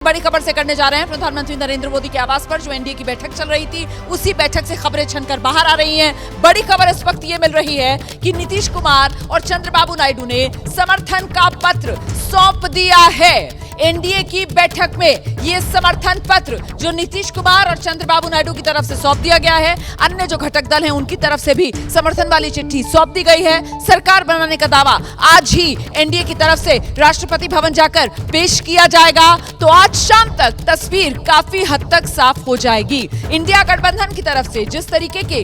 बड़ी खबर से करने जा रहे हैं। प्रधानमंत्री नरेंद्र मोदी के आवास पर जो एनडीए की बैठक चल रही थी, उसी बैठक से खबरें छनकर बाहर आ रही हैं। बड़ी खबर इस वक्त ये मिल रही है कि नीतीश कुमार और चंद्रबाबू नायडू ने समर्थन का पत्र सौंप दिया है। एनडीए की बैठक में ये समर्थन पत्र जो नीतीश कुमार और चंद्रबाबू नायडू की तरफ से सौंप दिया गया है, अन्य जो घटक दल हैं उनकी तरफ से भी समर्थन वाली चिट्ठी सौंप दी गई है। सरकार बनाने का दावा आज ही एनडीए की तरफ से राष्ट्रपति भवन जाकर पेश किया जाएगा, तो आज शाम तक तस्वीर काफी हद तक साफ हो जाएगी। इंडिया गठबंधन की तरफ से जिस तरीके के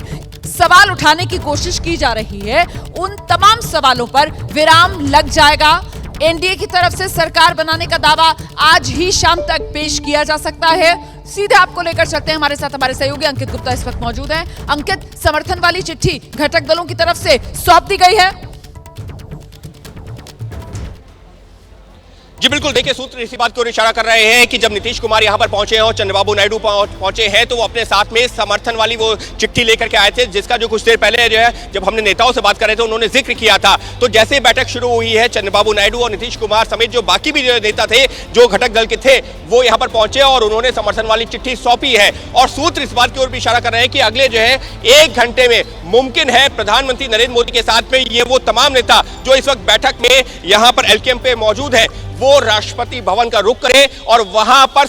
सवाल उठाने की कोशिश की जा रही है, उन तमाम सवालों पर विराम लग जाएगा। एनडीए की तरफ से सरकार बनाने का दावा आज ही शाम तक पेश किया जा सकता है। सीधे आपको लेकर चलते हैं, हमारे साथ हमारे सहयोगी अंकित गुप्ता इस वक्त मौजूद हैं। अंकित, समर्थन वाली चिट्ठी घटक दलों की तरफ से सौंप दी गई है। जी बिल्कुल, देखिए सूत्र इसी बात की ओर इशारा कर रहे हैं कि जब नीतीश कुमार यहां पर पहुंचे हैं और चंद्रबाबू नायडू पहुंचे हैं तो वो अपने साथ में समर्थन वाली वो चिट्ठी लेकर के आए थे, जिसका जो कुछ देर पहले जो है जब हमने नेताओं से बात कर रहे थे उन्होंने जिक्र किया था। तो जैसे बैठक शुरू हुई है, चंद्रबाबू नायडू और नीतीश कुमार समेत जो बाकी भी नेता थे, जो घटक दल के थे, वो यहाँ पर पहुंचे और उन्होंने समर्थन वाली चिट्ठी सौंपी है। और सूत्र इस बात की ओर भी इशारा कर रहे हैं कि अगले जो है 1 घंटे में मुमकिन है प्रधानमंत्री नरेंद्र मोदी के साथ में ये वो तमाम नेता जो इस वक्त बैठक में यहाँ पर एलकेएम पे मौजूद है, वो राष्ट्रपति भवन का रुख करें और वहां पर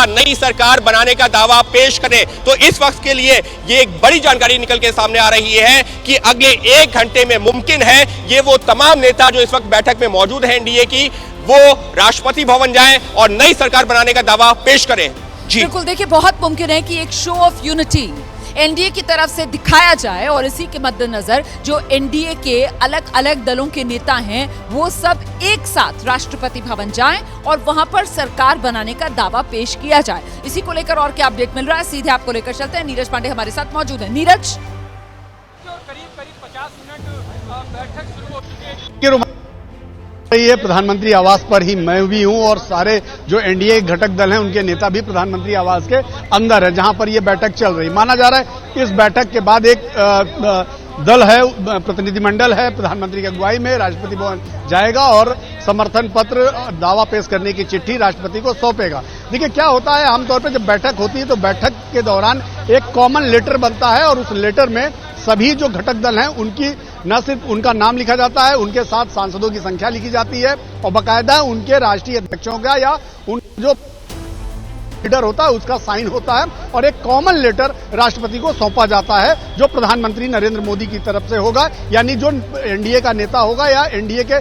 नई सरकार बनाने का दावा पेश करें। तो इस वक्त के लिए ये एक बड़ी जानकारी निकल के सामने आ रही है कि अगले 1 घंटे में मुमकिन है ये वो तमाम नेता जो इस वक्त बैठक में मौजूद हैं एनडीए की, वो राष्ट्रपति भवन जाएं और नई सरकार बनाने का दावा पेश करें। जी बिल्कुल, देखिए बहुत मुमकिन है कि एक शो ऑफ यूनिटी एनडीए की तरफ से दिखाया जाए और इसी के मद्देनजर जो एनडीए के अलग अलग दलों के नेता हैं, वो सब एक साथ राष्ट्रपति भवन जाएं और वहां पर सरकार बनाने का दावा पेश किया जाए। इसी को लेकर और क्या अपडेट मिल रहा है, सीधे आपको लेकर चलते हैं। नीरज पांडे हमारे साथ मौजूद है। नीरज, करीब 50 मिनट बैठक शुरू हो चुकी है। ये प्रधानमंत्री आवास पर ही मैं भी हूं और सारे जो एनडीए घटक दल हैं उनके नेता भी प्रधानमंत्री आवास के अंदर है, जहां पर ये बैठक चल रही। माना जा रहा है कि इस बैठक के बाद एक दल है, प्रतिनिधिमंडल है, प्रधानमंत्री की अगुवाई में राष्ट्रपति भवन जाएगा और समर्थन पत्र, दावा पेश करने की चिट्ठी राष्ट्रपति को सौंपेगा। देखिए क्या होता है, आमतौर पर जब बैठक होती है तो बैठक के दौरान एक कॉमन लेटर बनता है और उस लेटर में सभी जो घटक दल हैं उनकी न सिर्फ उनका नाम लिखा जाता है, उनके साथ सांसदों की संख्या लिखी जाती है और बाकायदा उनके राष्ट्रीय अध्यक्षों का या उन जो लीडर होता है उसका साइन होता है और एक कॉमन लेटर राष्ट्रपति को सौंपा जाता है जो प्रधानमंत्री नरेंद्र मोदी की तरफ से होगा, यानी जो एनडीए का नेता होगा या एनडीए के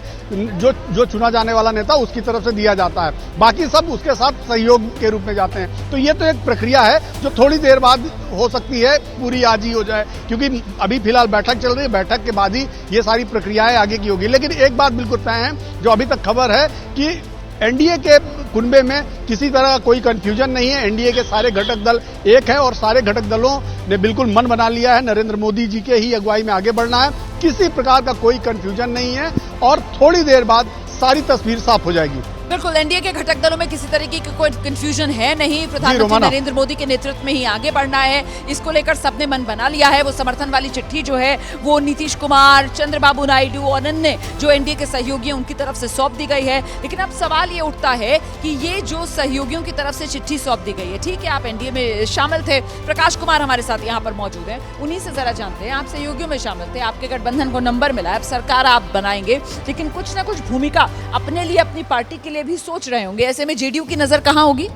जो चुना जाने वाला नेता उसकी तरफ से दिया जाता है। बाकी सब उसके साथ सहयोग के रूप में जाते हैं। तो ये तो एक प्रक्रिया है जो थोड़ी देर बाद हो सकती है, पूरी आज ही हो जाए, क्योंकि अभी फिलहाल बैठक चल रही है, बैठक के बाद ही ये सारी प्रक्रियाएं आगे की होगी। लेकिन एक बात बिल्कुल तय है, जो अभी तक खबर है कि एनडीए के कुनबे में किसी तरह का कोई कंफ्यूजन नहीं है। एनडीए के सारे घटक दल एक है और सारे घटक दलों ने बिल्कुल मन बना लिया है नरेंद्र मोदी जी के ही अगुवाई में आगे बढ़ना है। किसी प्रकार का कोई कंफ्यूजन नहीं है और थोड़ी देर बाद सारी तस्वीर साफ हो जाएगी। बिल्कुल, एनडीए के घटक दलों में किसी तरीके की कोई कंफ्यूजन है नहीं। प्रधानमंत्री नरेंद्र मोदी के नेतृत्व में ही आगे बढ़ना है, इसको लेकर सबने मन बना लिया है। वो समर्थन वाली चिट्ठी जो है वो नीतीश कुमार, चंद्रबाबू नायडू और अन्य जो एनडीए के सहयोगी हैं उनकी तरफ से सौंप दी गई है। लेकिन अब सवाल ये उठता है कि ये जो सहयोगियों की तरफ से चिट्ठी सौंप दी गई है, ठीक है आप एनडीए में शामिल थे, प्रकाश कुमार हमारे साथ यहाँ पर मौजूद है, उन्हीं से जरा जानते हैं, आप सहयोगियों में शामिल थे, आपके गठबंधन को नंबर मिला, अब सरकार आप बनाएंगे, लेकिन कुछ ना कुछ भूमिका अपने लिए, अपनी पार्टी के लिए भी सोच रहे होंगे। ऐसे में जेडीयू की नजर कहां होगी?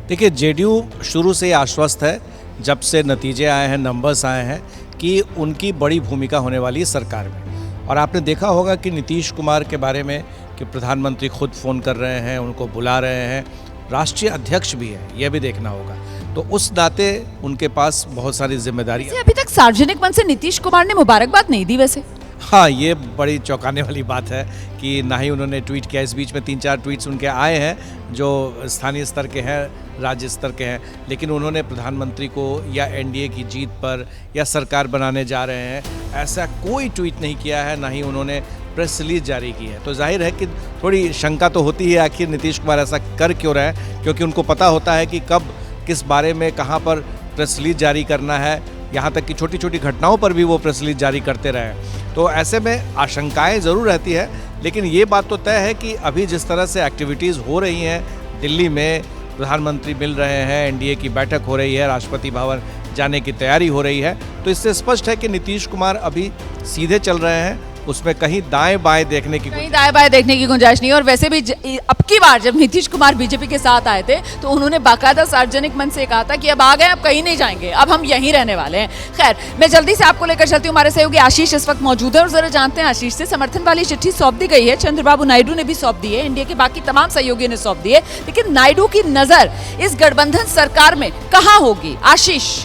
देखिए, जेडीयू शुरू से आश्वस्त है, जब से नतीजे आए हैं, नंबर्स आए हैं, कि उनकी बड़ी भूमिका होने वाली है सरकार में। और आपने देखा होगा कि नीतीश कुमार के बारे में कि प्रधानमंत्री खुद फ़ोन कर रहे हैं, उनको बुला रहे हैं, राष्ट्रीय अध्यक्ष भी है, यह भी देखना होगा। तो उस नाते उनके पास बहुत सारी जिम्मेदारी। अभी तक सार्वजनिक मन से नीतीश कुमार ने मुबारकबाद नहीं दी वैसे। हाँ, ये बड़ी चौंकाने वाली बात है कि ना ही उन्होंने ट्वीट किया। इस बीच में 3-4 ट्वीट्स उनके आए हैं जो स्थानीय स्तर के हैं, राज्य स्तर के हैं, लेकिन उन्होंने प्रधानमंत्री को या एनडीए की जीत पर या सरकार बनाने जा रहे हैं ऐसा कोई ट्वीट नहीं किया है, ना ही उन्होंने प्रेस रिलीज जारी की है। तो जाहिर है कि थोड़ी शंका तो होती है आखिर नीतीश कुमार ऐसा कर क्यों रहे हैं, क्योंकि उनको पता होता है कि कब किस बारे में कहाँ पर प्रेस रिलीज जारी करना है, यहाँ तक कि छोटी छोटी घटनाओं पर भी वो प्रेस रिलीज जारी करते रहे। तो ऐसे में आशंकाएं ज़रूर रहती है, लेकिन ये बात तो तय है कि अभी जिस तरह से एक्टिविटीज़ हो रही हैं दिल्ली में प्रधानमंत्री मिल रहे हैं, एनडीए की बैठक हो रही है, राष्ट्रपति भवन जाने की तैयारी हो रही है, तो इससे स्पष्ट है कि नीतीश कुमार अभी सीधे चल रहे हैं, उसमें कहीं दाएं बाएं देखने की कहीं दाएं बाएं देखने की गुंजाइश नहीं है। और वैसे भी अब की बार जब नीतीश कुमार बीजेपी के साथ आए थे तो उन्होंने बाकायदा सार्वजनिक मंच से कहा था कि अब आ गए, अब कहीं नहीं जाएंगे, अब हम यहीं रहने वाले हैं। खैर, मैं जल्दी से आपको लेकर चलती हूँ, हमारे सहयोगी आशीष इस वक्त मौजूद है और जरा जानते हैं आशीष से, समर्थन वाली चिट्ठी सौंप दी गई है, चंद्रबाबू नायडू ने भी सौंप दी है, इंडिया के बाकी तमाम सहयोगियों ने सौंप दी है, लेकिन नायडू की नजर इस गठबंधन सरकार में कहाँ होगी? आशीष।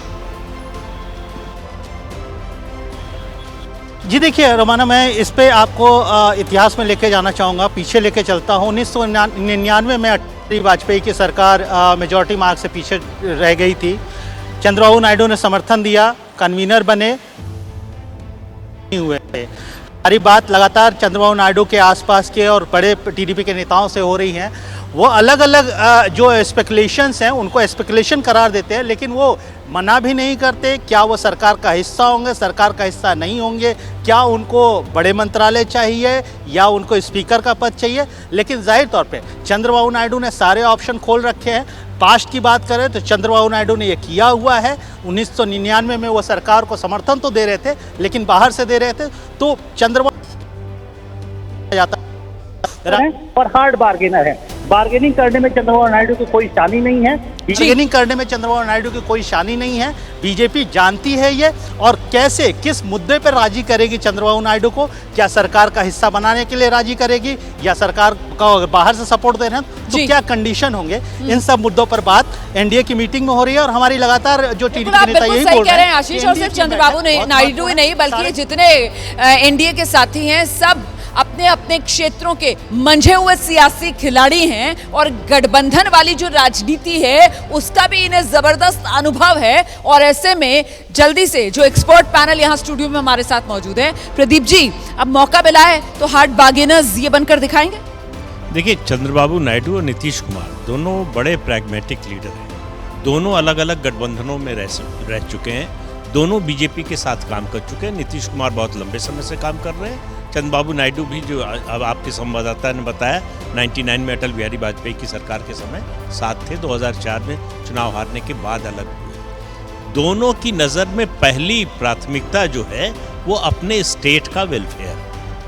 जी देखिए रोमाना, मैं इस पे आपको इतिहास में लेके जाना चाहूँगा, पीछे लेके चलता हूँ। 1999 में अटल वाजपेयी की सरकार मेजॉरिटी मार्क से पीछे रह गई थी। चंद्रबाबू नायडू ने समर्थन दिया, कन्वीनर बने हुए थे। सारी बात लगातार चंद्रबाबू नायडू के आसपास के और बड़े टीडीपी के नेताओं से हो रही हैं। वो अलग अलग जो स्पेकुलेशंस हैं उनको स्पेकुलेशन करार देते हैं, लेकिन वो मना भी नहीं करते। क्या वो सरकार का हिस्सा होंगे, सरकार का हिस्सा नहीं होंगे, क्या उनको बड़े मंत्रालय चाहिए या उनको स्पीकर का पद चाहिए। लेकिन जाहिर तौर पे चंद्रबाबू नायडू ने सारे ऑप्शन खोल रखे हैं। पास्ट की बात करें तो चंद्रबाबू नायडू ने ये किया हुआ है। 1999 में वो सरकार को समर्थन तो दे रहे थे, लेकिन बाहर से दे रहे थे, तो चंद्रबाबू जाता और हार्ड बार्गेनर है। बार्गेनिंग करने में चंद्रबाबू नायडू की कोई शानी नहीं है। बार्गेनिंग करने में चंद्रबाबू नायडू की कोई शानी नहीं है। बीजेपी जानती है ये, और कैसे किस मुद्दे पर राजी करेगी चंद्रबाबू नायडू को। क्या सरकार का हिस्सा बनाने के लिए राजी करेगी या सरकार का बाहर से सपोर्ट दे रहे हैं तो क्या कंडीशन होंगे, इन सब मुद्दों पर बात एनडीए की मीटिंग में हो रही है। और हमारी लगातार जो टीडीपी के नेता यही बोल रहे हैं आशीष, और सिर्फ चंद्रबाबू नायडू ही नहीं बल्कि जितने एनडीए के साथी हैं सब अपने अपने क्षेत्रों के मंझे हुए सियासी खिलाड़ी हैं, और गठबंधन वाली जो राजनीति है उसका भी इन्हें जबरदस्त अनुभव है। और ऐसे में जल्दी से जो एक्सपर्ट पैनल यहाँ स्टूडियो में हमारे साथ मौजूद है, प्रदीप जी, अब मौका मिला है तो हार्ड बार्गेनर्स ये बनकर दिखाएंगे। देखिए, चंद्रबाबू नायडू और नीतीश कुमार दोनों बड़े प्रैग्मेटिक लीडर हैं। दोनों अलग अलग गठबंधनों में रह चुके हैं, दोनों बीजेपी के साथ काम कर चुके हैं। नीतीश कुमार बहुत लंबे समय से काम कर रहे हैं। चंद्रबाबू नायडू भी, जो अब आपके संवाददाता ने बताया, 99 में अटल बिहारी वाजपेयी की सरकार के समय साथ थे, 2004 में चुनाव हारने के बाद अलग हुए। दोनों की नज़र में पहली प्राथमिकता जो है वो अपने स्टेट का वेलफेयर।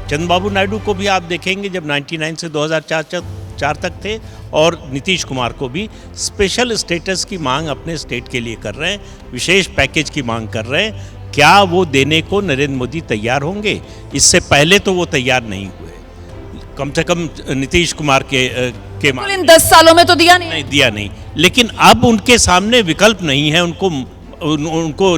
चंद्रबाबू नायडू को भी आप देखेंगे जब 99 से 2004 तक थे, और नीतीश कुमार को भी स्पेशल स्टेटस की मांग अपने स्टेट के लिए कर रहे हैं, विशेष पैकेज की मांग कर रहे हैं। क्या वो देने को नरेंद्र मोदी तैयार होंगे? इससे पहले तो वो तैयार नहीं हुए, कम से कम नीतीश कुमार के इन 10 सालों में तो दिया नहीं। लेकिन अब उनके सामने विकल्प नहीं है उनको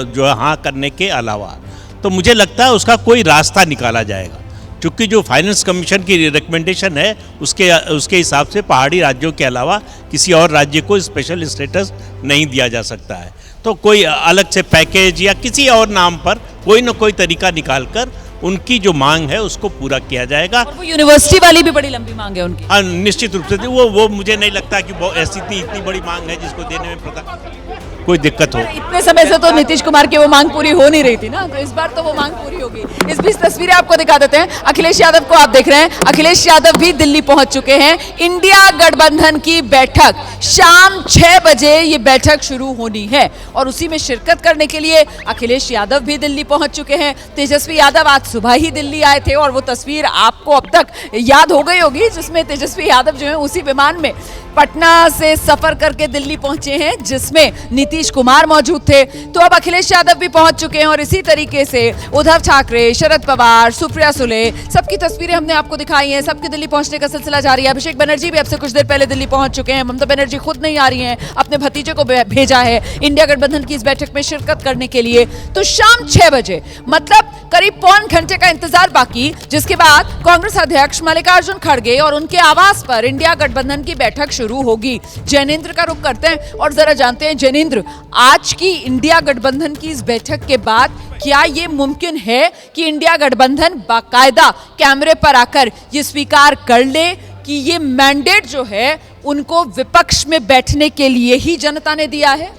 जो है हाँ करने के अलावा। तो मुझे लगता है उसका कोई रास्ता निकाला जाएगा, क्योंकि जो फाइनेंस कमीशन की रिकमेंडेशन है उसके हिसाब से पहाड़ी राज्यों के अलावा किसी और राज्य को स्पेशल स्टेटस नहीं दिया जा सकता है। तो कोई अलग से पैकेज या किसी और नाम पर कोई न कोई तरीका निकालकर उनकी जो मांग है उसको पूरा किया जाएगा। और वो यूनिवर्सिटी वाली भी बड़ी लंबी मांग है उनकी। हाँ, निश्चित रूप से वो मुझे नहीं लगता कि ऐसी इतनी बड़ी मांग है जिसको देने में कोई दिक्कत हो। इतने समय से तो नीतीश कुमार की वो मांग पूरी हो नहीं रही थी ना, तो इस बार तो वो मांग पूरी होगी। इस बीच तस्वीरें आपको दिखा देते हैं। अखिलेश यादव को आप देख रहे हैं, अखिलेश यादव भी दिल्ली पहुंच चुके हैं। इंडिया गठबंधन की बैठक शाम 6 बजे ये बैठक शुरू होनी है, और उसी में शिरकत करने के लिए अखिलेश यादव भी दिल्ली पहुंच चुके हैं। तेजस्वी यादव आज सुबह ही दिल्ली आए थे, और वो तस्वीर आपको अब तक याद हो गई होगी जिसमें तेजस्वी यादव जो है उसी विमान में पटना से सफर करके दिल्ली पहुंचे हैं जिसमें नीतीश कुमार मौजूद थे। तो अब अखिलेश यादव भी पहुंच चुके हैं, और इसी तरीके से उद्धव ठाकरे, शरद पवार, सुप्रिया सुले, सबकी तस्वीरें हमने आपको दिखाई हैं। सबके दिल्ली पहुंचने का सिलसिला जारी है। अभिषेक बनर्जी भी अब से कुछ देर पहले दिल्ली पहुंच चुके हैं। ममता बनर्जी खुद नहीं आ रही हैं, अपने भतीजे को भेजा है इंडिया गठबंधन की इस बैठक में शिरकत करने के लिए। तो शाम 6 बजे मतलब करीब पौन घंटे का इंतजार बाकी, जिसके बाद कांग्रेस अध्यक्ष मल्लिकार्जुन खड़गे और उनके आवास पर इंडिया गठबंधन की बैठक शुरू होगी। जैनेंद्र का रुख करते हैं और जरा जानते हैं जैनेंद्र, आज की इंडिया गठबंधन की इस बैठक के बाद क्या ये मुमकिन है कि इंडिया गठबंधन बाकायदा कैमरे पर आकर ये स्वीकार कर ले कि ये मैंडेट जो है उनको विपक्ष में बैठने के लिए ही जनता ने दिया है?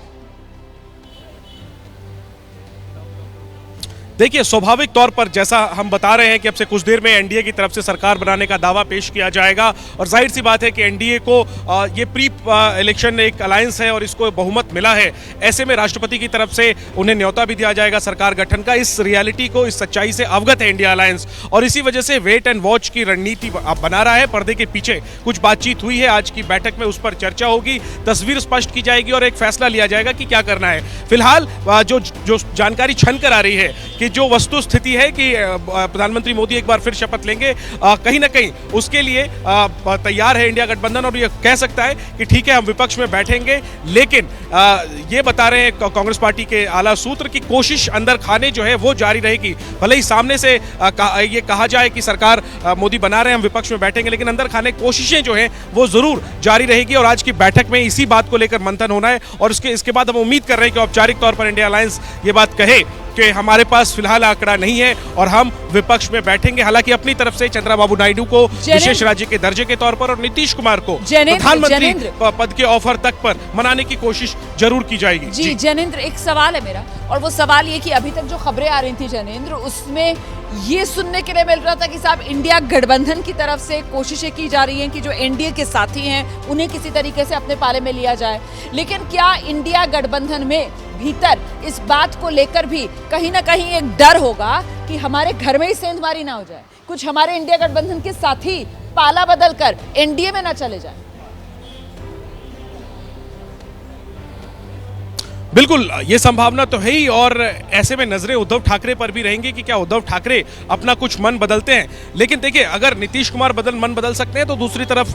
देखिए, स्वाभाविक तौर पर जैसा हम बता रहे हैं कि अब से कुछ देर में एनडीए की तरफ से सरकार बनाने का दावा पेश किया जाएगा और जाहिर सी बात है कि एनडीए को ये प्री इलेक्शन एक अलायंस है और इसको बहुमत मिला है। ऐसे में राष्ट्रपति की तरफ से उन्हें न्योता भी दिया जाएगा सरकार गठन का। इस रियलिटी को, इस सच्चाई से अवगत है इंडिया अलायंस और इसी वजह से वेट एंड वॉच की रणनीति बना रहा है। पर्दे के पीछे कुछ बातचीत हुई है, आज की बैठक में उस पर चर्चा होगी, तस्वीर स्पष्ट की जाएगी और एक फैसला लिया जाएगा कि क्या करना है। फिलहाल जो जानकारी छन कर आ रही है कि जो वस्तु स्थिति है कि प्रधानमंत्री मोदी एक बार फिर शपथ लेंगे, कहीं ना कहीं उसके लिए तैयार है इंडिया गठबंधन और ये कह सकता है कि ठीक है हम विपक्ष में बैठेंगे, लेकिन ये बता रहे हैं कांग्रेस पार्टी के आला सूत्र की कोशिश अंदर खाने जो है वो जारी रहेगी। भले ही सामने से ये कहा जाए कि सरकार मोदी बना रहे हैं हम विपक्ष में बैठेंगे, लेकिन अंदर खाने कोशिशें जो है वो जरूर जारी रहेगी और आज की बैठक में इसी बात को लेकर मंथन होना है और इसके बाद हम उम्मीद कर रहे हैं कि औपचारिक तौर पर इंडिया अलायंस ये बात कहे कि हमारे पास फिलहाल आंकड़ा नहीं है और हम विपक्ष में बैठेंगे। हालांकि अपनी तरफ से चंद्रबाबू नायडू को विशेष राज्य के दर्जे के तौर पर और नीतीश कुमार को प्रधानमंत्री पद के ऑफर तक पर मनाने की कोशिश जरूर की जाएगी। जी जैनेंद्र, एक सवाल है मेरा और वो सवाल ये कि अभी तक जो खबरें आ रही थी जैनेंद्र, उसमें ये सुनने के लिए मिल रहा था कि साहब इंडिया गठबंधन की तरफ से कोशिशें की जा रही हैं कि जो एनडीए के साथी हैं उन्हें किसी तरीके से अपने पाले में लिया जाए, लेकिन क्या इंडिया गठबंधन में भीतर इस बात को लेकर भी कहीं ना कहीं एक डर होगा कि हमारे घर में ही सेंधमारी ना हो जाए, कुछ हमारे इंडिया गठबंधन के साथी पाला बदल कर एनडीए में ना चले जाए? बिल्कुल, ये संभावना तो है ही और ऐसे में नजरें उद्धव ठाकरे पर भी रहेंगी कि क्या उद्धव ठाकरे अपना कुछ मन बदलते हैं। लेकिन देखिए, अगर नीतीश कुमार मन बदल सकते हैं तो दूसरी तरफ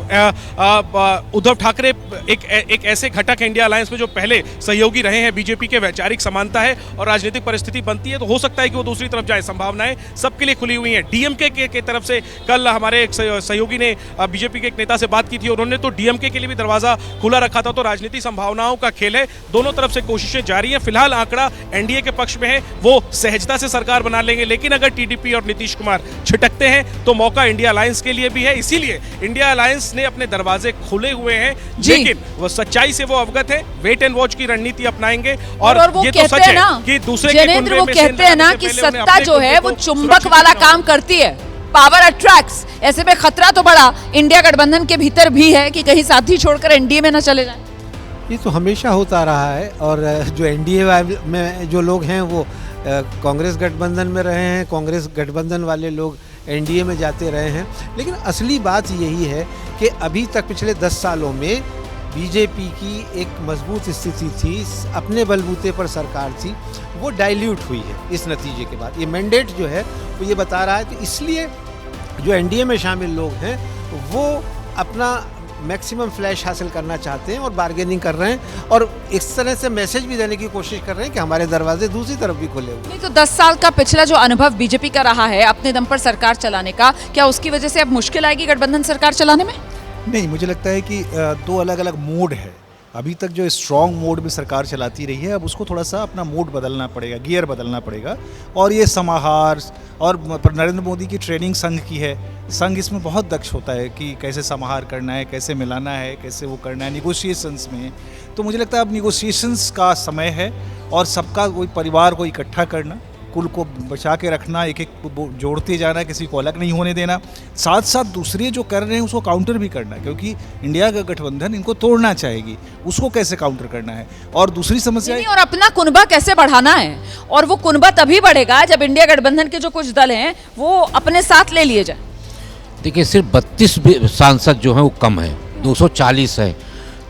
उद्धव ठाकरे एक ऐसे घटक है इंडिया अलायंस में जो पहले सहयोगी रहे हैं, बीजेपी के वैचारिक समानता है और राजनीतिक परिस्थिति बनती है तो हो सकता है कि वो दूसरी तरफ जाए। संभावनाएं सबके लिए खुली हुई हैं। डीएमके के तरफ से कल हमारे एक सहयोगी ने बीजेपी के एक नेता से बात की थी, उन्होंने तो डीएमके के लिए भी दरवाजा खुला रखा था। तो राजनीतिक संभावनाओं का खेल है, दोनों तरफ से कोशिशें जारी है। फिलहाल आंकड़ा एनडीए के पक्ष में है, वो सहजता से सरकार बना लेंगे, लेकिन अगर टीडीपी और नीतीश कुमार छिटकते हैं तो मौका इंडिया अलायंस के लिए भी है। इसीलिए इंडिया अलायंस ने अपने दरवाजे खुले हुए हैं, लेकिन वो सच्चाई से वो अवगत है, वेट एंड वॉच की रणनीति अपनाएंगे और ये तो सच है कि दूसरे के कुनबे में कहते हैं ना कि सत्ता जो है वो चुंबक वाला काम करती है, पावर अट्रैक्ट्स। ऐसे में खतरा तो बड़ा इंडिया गठबंधन के भीतर भी है कि कहीं साथी छोड़कर एनडीए में न चले जाएं। ये तो हमेशा होता रहा है और जो एनडीए में जो लोग हैं वो कांग्रेस गठबंधन में रहे हैं, कांग्रेस गठबंधन वाले लोग एनडीए में जाते रहे हैं। लेकिन असली बात यही है कि अभी तक पिछले 10 सालों में बीजेपी की एक मजबूत स्थिति थी, अपने बलबूते पर सरकार थी, वो डाइल्यूट हुई है इस नतीजे के बाद। ये मैंडेट जो है वो ये बता रहा है, तो इसलिए जो एनडीए में शामिल लोग हैं वो अपना मैक्सिमम फ्लैश हासिल करना चाहते हैं और बार्गेनिंग कर रहे हैं और इस तरह से मैसेज भी देने की कोशिश कर रहे हैं कि हमारे दरवाजे दूसरी तरफ भी खुले हुए। नहीं तो 10 साल का पिछला जो अनुभव बीजेपी का रहा है अपने दम पर सरकार चलाने का, क्या उसकी वजह से अब मुश्किल आएगी गठबंधन सरकार चलाने में? नहीं, मुझे लगता है कि दो अलग अलग मोड है। अभी तक जो स्ट्रॉन्ग मोड में सरकार चलाती रही है, अब उसको थोड़ा सा अपना मोड बदलना पड़ेगा, गियर बदलना पड़ेगा। और ये समाहार और नरेंद्र मोदी की ट्रेनिंग संघ की है, संघ इसमें बहुत दक्ष होता है कि कैसे समाहार करना है, कैसे मिलाना है, कैसे वो करना है निगोशिएशंस में। तो मुझे लगता है अब निगोशिएशंस का समय है और सबका कोई परिवार को इकट्ठा करना, कुल को बचा के रखना, एक एक जोड़ते जाना, किसी को अलग नहीं होने देना, साथ साथ दूसरे जो कर रहे हैं उसको काउंटर भी करना, क्योंकि इंडिया का गठबंधन इनको तोड़ना चाहेगी, उसको कैसे काउंटर करना है। और दूसरी समस्या और अपना कुनबा कैसे बढ़ाना है, और वो कुनबा तभी बढ़ेगा जब इंडिया गठबंधन के जो कुछ दल हैं वो अपने साथ ले लिए जाए। देखिए, सिर्फ 32 सांसद जो हैं वो कम है, 240 है।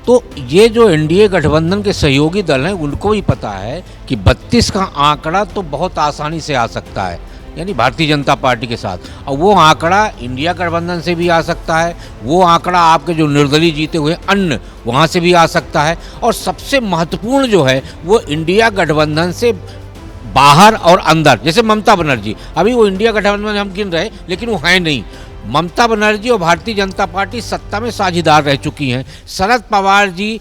तो ये जो एनडीए गठबंधन के सहयोगी दल हैं उनको भी पता है कि 32 का आंकड़ा तो बहुत आसानी से आ सकता है, यानी भारतीय जनता पार्टी के साथ, और वो आंकड़ा इंडिया गठबंधन से भी आ सकता है, वो आंकड़ा आपके जो निर्दलीय जीते हुए अन्य वहाँ से भी आ सकता है, और सबसे महत्वपूर्ण जो है वो इंडिया गठबंधन से बाहर और अंदर। जैसे ममता बनर्जी, अभी वो इंडिया गठबंधन में हम गिन रहे लेकिन वो है नहीं। ममता बनर्जी और भारतीय जनता पार्टी सत्ता में साझेदार रह चुकी हैं। शरद पवार जी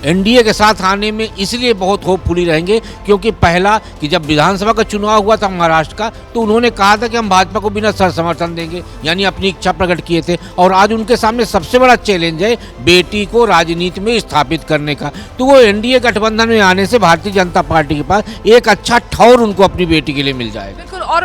एनडीए के साथ आने में इसलिए बहुत होपफुली रहेंगे क्योंकि पहला कि जब विधानसभा का चुनाव हुआ था महाराष्ट्र का, तो उन्होंने कहा था कि हम भाजपा को बिना सर समर्थन देंगे, यानी अपनी इच्छा प्रकट किए थे। और आज उनके सामने सबसे बड़ा चैलेंज है बेटी को राजनीति में स्थापित करने का। तो वो एनडीए गठबंधन में आने से भारतीय जनता पार्टी के पास एक अच्छा ठौर उनको अपनी बेटी के लिए मिल जाएगा। बिल्कुल। और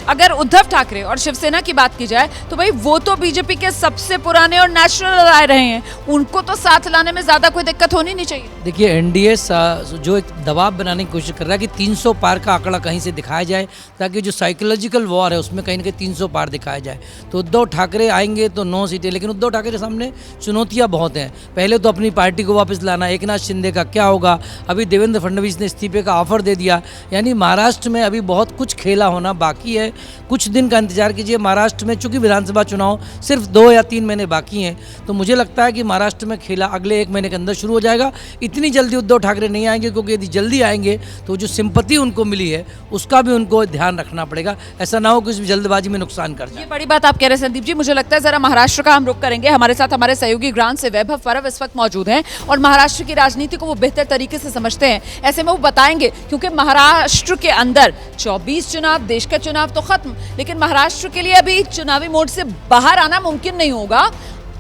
अगर उद्धव ठाकरे और शिवसेना की बात की जाए तो भाई वो तो बीजेपी के सबसे पुराने और नेशनल राय रहे हैं, उनको तो साथ लाने में ज्यादा कोई दिक्कत होनी नहीं चाहिए। देखिए एनडीए जो एक दबाव बनाने की कोशिश कर रहा है कि 300 पार का आंकड़ा कहीं से दिखाया जाए, ताकि जो साइकोलॉजिकल वॉर है उसमें कहीं ना कहीं 300 पार दिखाया जाए। तो उद्धव ठाकरे आएंगे तो 9 सीटें, लेकिन उद्धव ठाकरे के सामने चुनौतियां बहुत हैं। पहले तो अपनी पार्टी को वापस लाना, एकनाथ शिंदे का क्या होगा, अभी देवेंद्र फडणवीस ने इस्तीफे का ऑफर दे दिया, यानी महाराष्ट्र में अभी बहुत कुछ खेला होना बाकी है। कुछ दिन का इंतजार कीजिए महाराष्ट्र में, चूंकि विधानसभा चुनाव सिर्फ 2 या 3 महीने बाकी हैं, तो मुझे लगता है कि महाराष्ट्र में खेला अगले 1 महीने के अंदर शुरू हो जाएगा। इतनी जल्दी उद्धव ठाकरे नहीं आएंगे, क्योंकि यदि जल्दी आएंगे तो जो सिंपत्ति उनको मिली है उसका भी उनको ध्यान रखना पड़ेगा, ऐसा ना हो कि जल्दबाजी में नुकसान कर जाए। ये बड़ी बात आप कह रहे हैं संदीप जी। मुझे लगता है जरा महाराष्ट्र का हम रुख करेंगे। हमारे साथ हमारे सहयोगी ग्रांट से वैभव परब इस वक्त मौजूद हैं और महाराष्ट्र की राजनीति को वो बेहतर तरीके से समझते हैं, ऐसे में वो बताएंगे। क्योंकि महाराष्ट्र के अंदर 24 चुनाव, देश का चुनाव तो खत्म, लेकिन महाराष्ट्र के लिए अभी चुनावी मोड से बाहर आना मुमकिन नहीं होगा।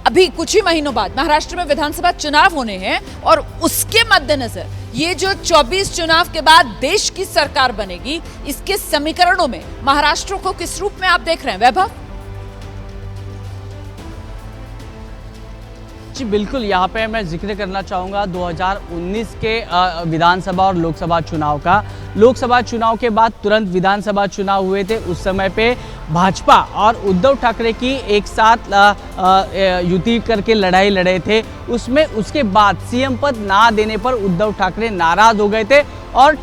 अभी कुछ ही महीनों बाद महाराष्ट्र में विधानसभा चुनाव होने हैं और उसके मद्देनजर ये जो 24 चुनाव के बाद देश की सरकार बनेगी, इसके समीकरणों में महाराष्ट्र को किस रूप में आप देख रहे हैं वैभव? जी बिल्कुल, यहाँ पे मैं जिक्र करना चाहूँगा 2019 के विधानसभा और लोकसभा चुनाव का। लोकसभा चुनाव के बाद तुरंत विधानसभा चुनाव हुए थे। उस समय पे भाजपा और उद्धव ठाकरे की एक साथ युति करके लड़ाई लड़े थे। उसमें उसके बाद सीएम पद ना देने पर उद्धव ठाकरे नाराज हो गए थे और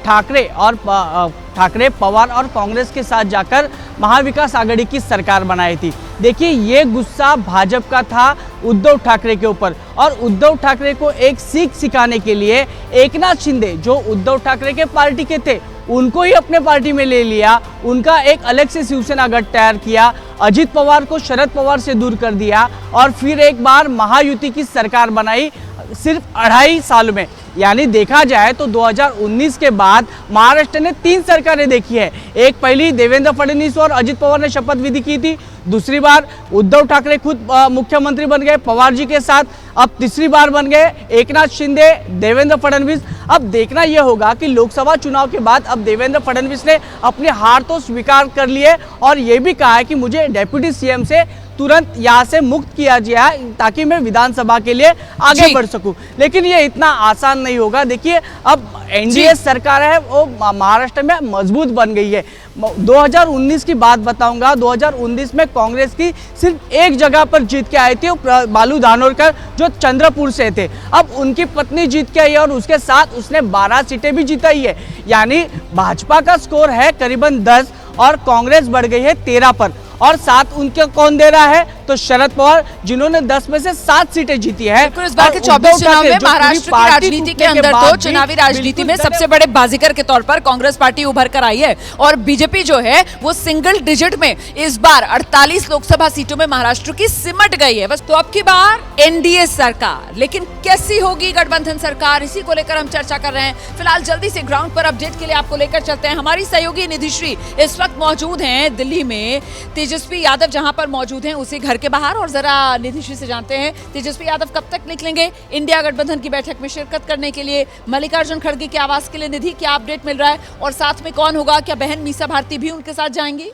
ठाकरे पवार और कांग्रेस के साथ जाकर महाविकास आघाड़ी की सरकार बनाई थी। देखिए ये गुस्सा भाजपा का था उद्धव ठाकरे के ऊपर, और उद्धव ठाकरे को एक सीख सिखाने के लिए एकनाथ शिंदे जो उद्धव ठाकरे के पार्टी के थे उनको ही अपने पार्टी में ले लिया, उनका एक अलग से शिवसेना गठ तैयार किया, अजित पवार को शरद पवार से दूर कर दिया और फिर एक बार महायुति की सरकार बनाई सिर्फ 2.5 साल में। यानी देखा जाए तो 2019 के बाद महाराष्ट्र ने 3 सरकारें देखी है। एक पहली देवेंद्र फडणवीस और अजित पवार ने शपथ विधि की थी, दूसरी बार उद्धव ठाकरे खुद मुख्यमंत्री बन गए पवार जी के साथ, अब तीसरी बार बन गए एकनाथ शिंदे, देवेंद्र फडणवीस। अब देखना यह होगा कि लोकसभा चुनाव के बाद अब देवेंद्र फडणवीस ने अपनी हार तो स्वीकार कर ली है और ये भी कहा है कि मुझे डेप्यूटी सीएम से तुरंत यहाँ से मुक्त किया जाए ताकि मैं विधानसभा के लिए आगे बढ़ सकूं। लेकिन ये इतना आसान नहीं होगा। देखिए अब एनडीए सरकार है वो महाराष्ट्र में मजबूत बन गई है। 2019 की बात बताऊंगा, 2019 में कांग्रेस की सिर्फ एक जगह पर जीत के आई थी, बालू धानोरकर जो चंद्रपुर से थे। अब उनकी पत्नी जीत के आई है और उसके साथ उसने 12 सीटें भी जिताई है। यानी भाजपा का स्कोर है करीबन 10 और कांग्रेस बढ़ गई है 13 पर, और साथ उनके कौन दे रहा है तो शरद पवार जिन्होंने 10 में से 7 सीटें जीती है। इस बार के 24 चुनाव में महाराष्ट्र की राजनीति के अंदर तो चुनावी राजनीति में सबसे बड़े बाजीगर के तौर पर कांग्रेस पार्टी उभर कर आई है और बीजेपी जो है वो सिंगल डिजिट में इस बार 48 लोकसभा सीटों में महाराष्ट्र की सिमट गई है। बस तो अब की बार एनडीए सरकार, लेकिन कैसी होगी गठबंधन सरकार, इसी को लेकर हम चर्चा कर रहे हैं। फिलहाल जल्दी से ग्राउंड पर अपडेट के लिए आपको लेकर चलते हैं। हमारी सहयोगी निधिश्री इस वक्त मौजूद हैं दिल्ली में, तेजस्वी यादव जहां पर मौजूद हैं उसी घर के बाहर, और जरा निधिश्री से जानते हैं तेजस्वी यादव कब तक निकलेंगे इंडिया गठबंधन की बैठक में शिरकत करने के लिए, मल्लिकार्जुन खड़गे के आवास के लिए निधि क्या अपडेट मिल रहा है और साथ में कौन होगा, क्या बहन मीसा भारती भी उनके साथ जाएंगी?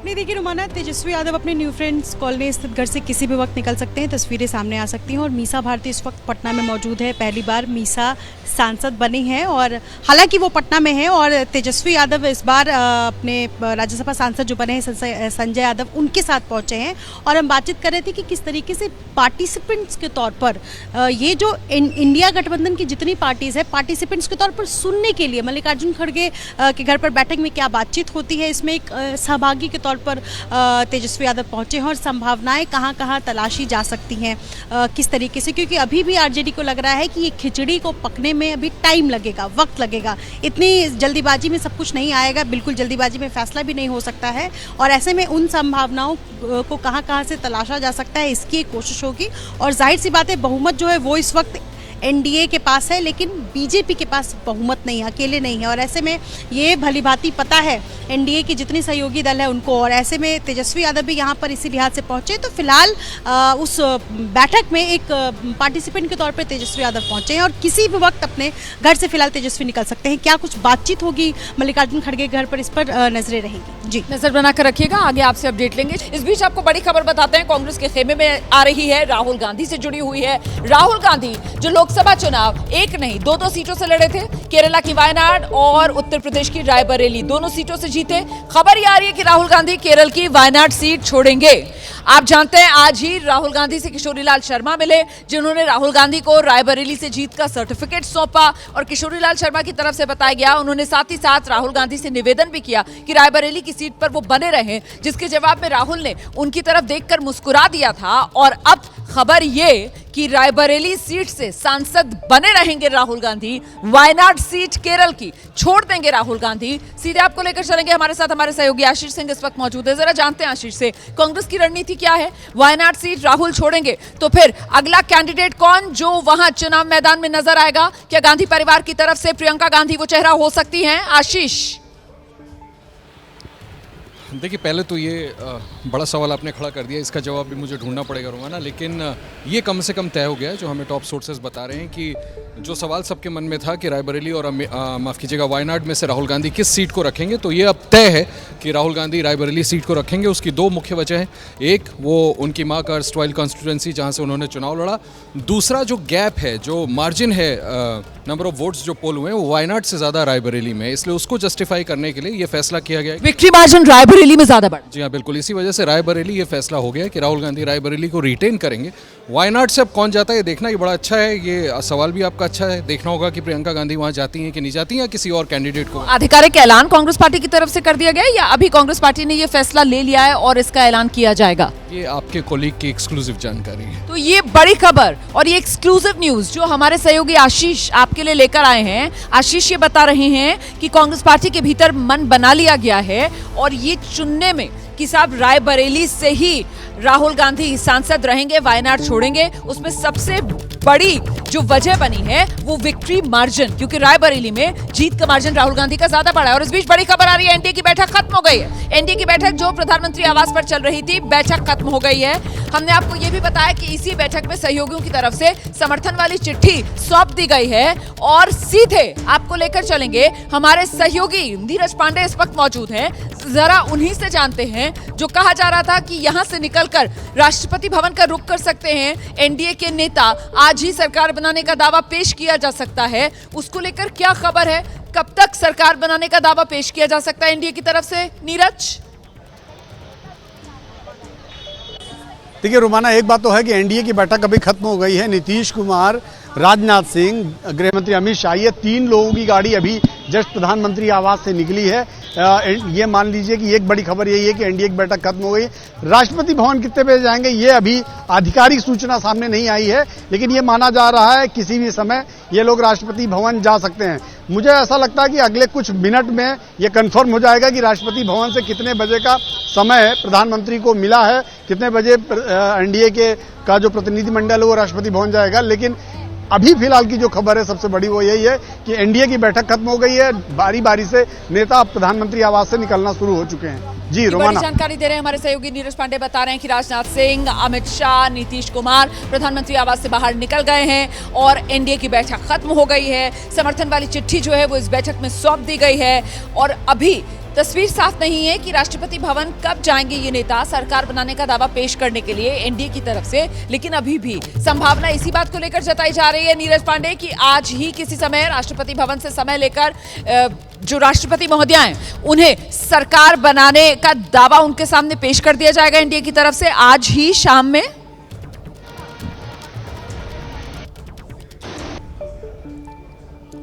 नहीं देखिए रुमाना, तेजस्वी यादव अपने न्यू फ्रेंड्स कॉलोनी स्थित घर से किसी भी वक्त निकल सकते हैं, तस्वीरें सामने आ सकती हैं। और मीसा भारती इस वक्त पटना में मौजूद है, पहली बार मीसा सांसद बनी हैं और हालांकि वो पटना में है, और तेजस्वी यादव इस बार अपने राज्यसभा सांसद जो बने हैं संजय यादव उनके साथ पहुंचे हैं। और हम बातचीत कर रहे थे कि किस तरीके से पार्टिसिपेंट्स के तौर पर ये जो इंडिया गठबंधन की जितनी पार्टीज़ है पार्टिसिपेंट्स के तौर पर सुनने के लिए मल्लिकार्जुन खड़गे के घर पर बैठक में क्या बातचीत होती है, इसमें एक सहभागी के तौर पर तेजस्वी यादव पहुंचे हैं और संभावनाएं कहां कहां तलाशी जा सकती हैं किस तरीके से, क्योंकि अभी भी आरजेडी को लग रहा है कि ये खिचड़ी को पकने में अभी टाइम लगेगा, वक्त लगेगा, इतनी जल्दीबाजी में सब कुछ नहीं आएगा, बिल्कुल जल्दीबाजी में फैसला भी नहीं हो सकता है। और ऐसे में उन संभावनाओं को कहां कहां से तलाशा जा सकता है इसकी एक कोशिश होगी। और जाहिर सी बात है बहुमत जो है वो इस वक्त एनडीए के पास है, लेकिन बीजेपी के पास बहुमत नहीं है, अकेले नहीं है। और ऐसे में ये भलीभांति पता है एनडीए की जितनी सहयोगी दल है उनको, और ऐसे में तेजस्वी यादव भी यहाँ पर इसी लिहाज से पहुंचे। तो फिलहाल उस बैठक में एक पार्टिसिपेंट के तौर पर तेजस्वी यादव पहुंचे हैं और किसी भी वक्त अपने घर से फिलहाल तेजस्वी निकल सकते हैं। क्या कुछ बातचीत होगी मल्लिकार्जुन खड़गे घर पर, इस पर नजरें रहेंगी। जी, नजर बनाकर रखिएगा, आगे आपसे अपडेट लेंगे। इस बीच आपको बड़ी खबर बताते हैं, कांग्रेस के खेमे में आ रही है, राहुल गांधी से जुड़ी हुई है। राहुल गांधी जो लोकसभा चुनाव एक नहीं दो सीटों से लड़े थे, केरला की वायनाड और उत्तर प्रदेश की रायबरेली, दोनों सीटों से जीते। खबर ये आ रही है कि राहुल गांधी केरल की वायनाड सीट छोड़ेंगे। आप जानते हैं आज ही राहुल गांधी से किशोरीलाल शर्मा मिले, जिन्होंने राहुल गांधी को रायबरेली से जीत का सर्टिफिकेट सौंपा। और किशोरीलाल शर्मा की तरफ से बताया गया, उन्होंने साथ ही साथ राहुल गांधी से निवेदन भी किया कि रायबरेली की सीट पर वो बने रहें, जिसके जवाब में राहुल ने उनकी तरफ देखकर मुस्कुरा दिया था। और अब खबर ये कि रायबरेली सीट से सांसद बने रहेंगे राहुल गांधी, वायनाड सीट केरल की छोड़ देंगे राहुल गांधी। सीधे आपको लेकर चलेंगे, हमारे साथ हमारे सहयोगी आशीष सिंह इस वक्त मौजूद है। जरा जानते हैं आशीष से, कांग्रेस की रणनीति क्या है? वायनाड सीट राहुल छोड़ेंगे तो फिर अगला कैंडिडेट कौन जो वहां चुनाव मैदान में नजर आएगा? क्या गांधी परिवार की तरफ से प्रियंका गांधी वो चेहरा हो सकती हैं? आशीष, देखिए, पहले तो ये बड़ा सवाल आपने खड़ा कर दिया, इसका जवाब भी मुझे ढूंढना पड़ेगा रोमाना, लेकिन ये कम से कम तय हो गया है, जो हमें टॉप सोर्सेज बता रहे हैं कि जो सवाल सबके मन में था कि रायबरेली और माफ़ कीजिएगा वायनाड में से राहुल गांधी किस सीट को रखेंगे, तो ये अब तय है कि राहुल गांधी रायबरेली सीट को रखेंगे। उसकी दो मुख्य वजह है, एक वो उनकी माँ का अर्स्टवाइल कॉन्स्टिट्यूंसी जहाँ से उन्होंने चुनाव लड़ा, दूसरा जो गैप है, जो मार्जिन है, नंबर ऑफ वोट्स जो पोल हुए हैं वो वायनाड से ज़्यादा रायबरेली में, इसलिए उसको जस्टिफाई करने के लिए ये फैसला किया गया है। विक्ट्री मार्जिन रायबरेली में ज़्यादा बढ़ा। जी हाँ, बिल्कुल, इसी वजह से रायबरेली ये फैसला हो गया कि राहुल गांधी रायबरेली को रिटेन करेंगे। वायनाड से अब कौन जाता है ये देखना, ये बड़ा अच्छा है, ये सवाल भी आपका अच्छा है। देखना होगा कि प्रियंका गांधी वहाँ जाती हैं कि नहीं जाती हैं, या किसी और कैंडिडेट को। आधिकारिक ऐलान कांग्रेस पार्टी की तरफ से कर दिया गया या अभी कांग्रेस पार्टी ने ये फैसला ले लिया है और इसका ऐलान किया जाएगा? ये आपके कोलीग की एक्सक्लूसिव जानकारी है। तो ये बड़ी खबर और ये एक्सक्लूसिव न्यूज जो हमारे सहयोगी आशीष आपके लिए लेकर आए हैं। आशीष ये बता रहे हैं कि कांग्रेस पार्टी के भीतर मन बना लिया गया है और ये चुनने में कि साहब रायबरेली से ही राहुल गांधी सांसद रहेंगे, वायनाड छोड़ेंगे, उसमें सबसे बड़ी जो वजह बनी है वो विक्ट्री मार्जिन, क्योंकि रायबरेली में जीत का मार्जिन राहुल गांधी का ज्यादा बड़ा है। और इस बीच बड़ी खबर आ रही है, एनडीए की बैठक खत्म हो गई है। एनडीए की बैठक जो प्रधानमंत्री आवास पर चल रही थी, बैठक खत्म हो गई है। हमने आपको ये भी बताया कि इसी बैठक में सहयोगियों की तरफ से समर्थन वाली चिट्ठी सौंप दी गई है। और सीधे आपको लेकर चलेंगे, हमारे सहयोगी नीरज पांडे इस वक्त मौजूद हैं, जरा उन्हीं से जानते हैं जो कहा जा रहा था कि यहां से निकलकर राष्ट्रपति भवन का रुख कर सकते हैं एनडीए के नेता, आज ही सरकार बनाने का दावा पेश किया जा सकता है, उसको लेकर क्या खबर है? कब तक सरकार बनाने का दावा पेश किया जा सकता है एनडीए की तरफ से? नीरज, देखिए रोमाना, एक बात तो है कि एनडीए की बैठक अभी खत्म हो गई है। नीतीश कुमार, राजनाथ सिंह, गृह मंत्री अमित शाह, ये तीन लोगों की गाड़ी अभी जस्ट प्रधानमंत्री आवास से निकली है। ये मान लीजिए कि एक बड़ी खबर यही है कि एनडीए की बैठक खत्म हो गई। राष्ट्रपति भवन कितने बजे जाएंगे ये अभी आधिकारिक सूचना सामने नहीं आई है, लेकिन ये माना जा रहा है किसी भी समय ये लोग राष्ट्रपति भवन जा सकते हैं। मुझे ऐसा लगता है कि अगले कुछ मिनट में ये कंफर्म हो जाएगा कि राष्ट्रपति भवन से कितने बजे का समय प्रधानमंत्री को मिला है, कितने बजे एनडीए का जो प्रतिनिधिमंडल है वो राष्ट्रपति भवन जाएगा। लेकिन अभी फिलहाल की जो खबर है सबसे बड़ी वो यही है कि एनडीए की बैठक खत्म हो गई है। बारी बारी से नेता प्रधानमंत्री आवास से निकलना शुरू हो चुके हैं। जी रोमाना, जानकारी दे रहे हैं हमारे सहयोगी नीरज पांडे, बता रहे हैं कि राजनाथ सिंह, अमित शाह, नीतीश कुमार प्रधानमंत्री आवास से बाहर निकल गए हैं और एनडीए की बैठक खत्म हो गई है। समर्थन वाली चिट्ठी जो है वो इस बैठक में सौंप दी गई है और अभी तस्वीर साफ नहीं है कि राष्ट्रपति भवन कब जाएंगे ये नेता सरकार बनाने का दावा पेश करने के लिए एनडीए की तरफ से। लेकिन अभी भी संभावना इसी बात को लेकर जताई जा रही है नीरज पांडे कि आज ही किसी समय राष्ट्रपति भवन से समय लेकर जो राष्ट्रपति महोदय हैं उन्हें सरकार बनाने का दावा उनके सामने पेश कर दिया जाएगा एनडीए की तरफ से आज ही शाम में।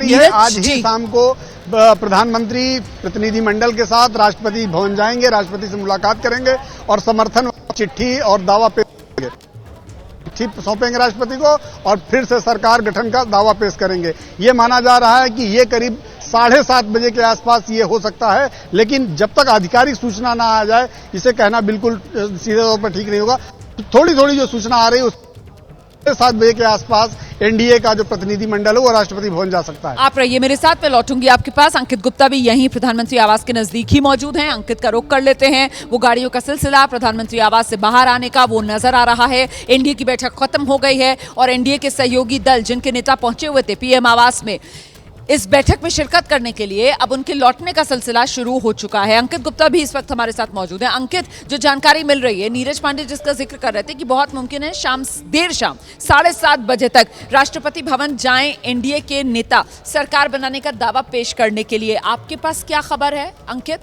जानकारी है आज ही शाम को प्रधानमंत्री प्रतिनिधिमंडल के साथ राष्ट्रपति भवन जाएंगे, राष्ट्रपति से मुलाकात करेंगे और समर्थन चिट्ठी और दावा पेश करेंगे, चिट्ठी सौंपेंगे राष्ट्रपति को और फिर से सरकार गठन का दावा पेश करेंगे। ये माना जा रहा है कि ये करीब 7:30 बजे के आसपास ये हो सकता है, लेकिन जब तक आधिकारिक सूचना ना आ जाए इसे कहना बिल्कुल सीधे तौर पर ठीक नहीं होगा। थोड़ी थोड़ी जो सूचना आ रही है 7 बजे के आसपास एनडीए का जो प्रतिनिधिमंडल है वो राष्ट्रपति भवन जा सकता है। आप रहिए मेरे साथ, मैं लौटूंगी आपके पास। अंकित गुप्ता भी यहीं प्रधानमंत्री आवास के नजदीक ही मौजूद हैं। अंकित का रुख कर लेते हैं। वो गाड़ियों का सिलसिला प्रधानमंत्री आवास से बाहर आने का वो नजर आ रहा है। एनडीए की बैठक खत्म हो गई है और एनडीए के सहयोगी दल जिनके नेता पहुंचे हुए थे पीएम आवास में इस बैठक में शिरकत करने के लिए, अब उनके लौटने का सिलसिला शुरू हो चुका है। अंकित गुप्ता भी इस वक्त हमारे साथ मौजूद हैं। अंकित, जो जानकारी मिल रही है, नीरज पांडे जिसका जिक्र कर रहे थे कि बहुत मुमकिन है देर शाम 7:30 बजे तक राष्ट्रपति भवन जाएं एनडीए के नेता सरकार बनाने का दावा पेश करने के लिए, आपके पास क्या खबर है अंकित?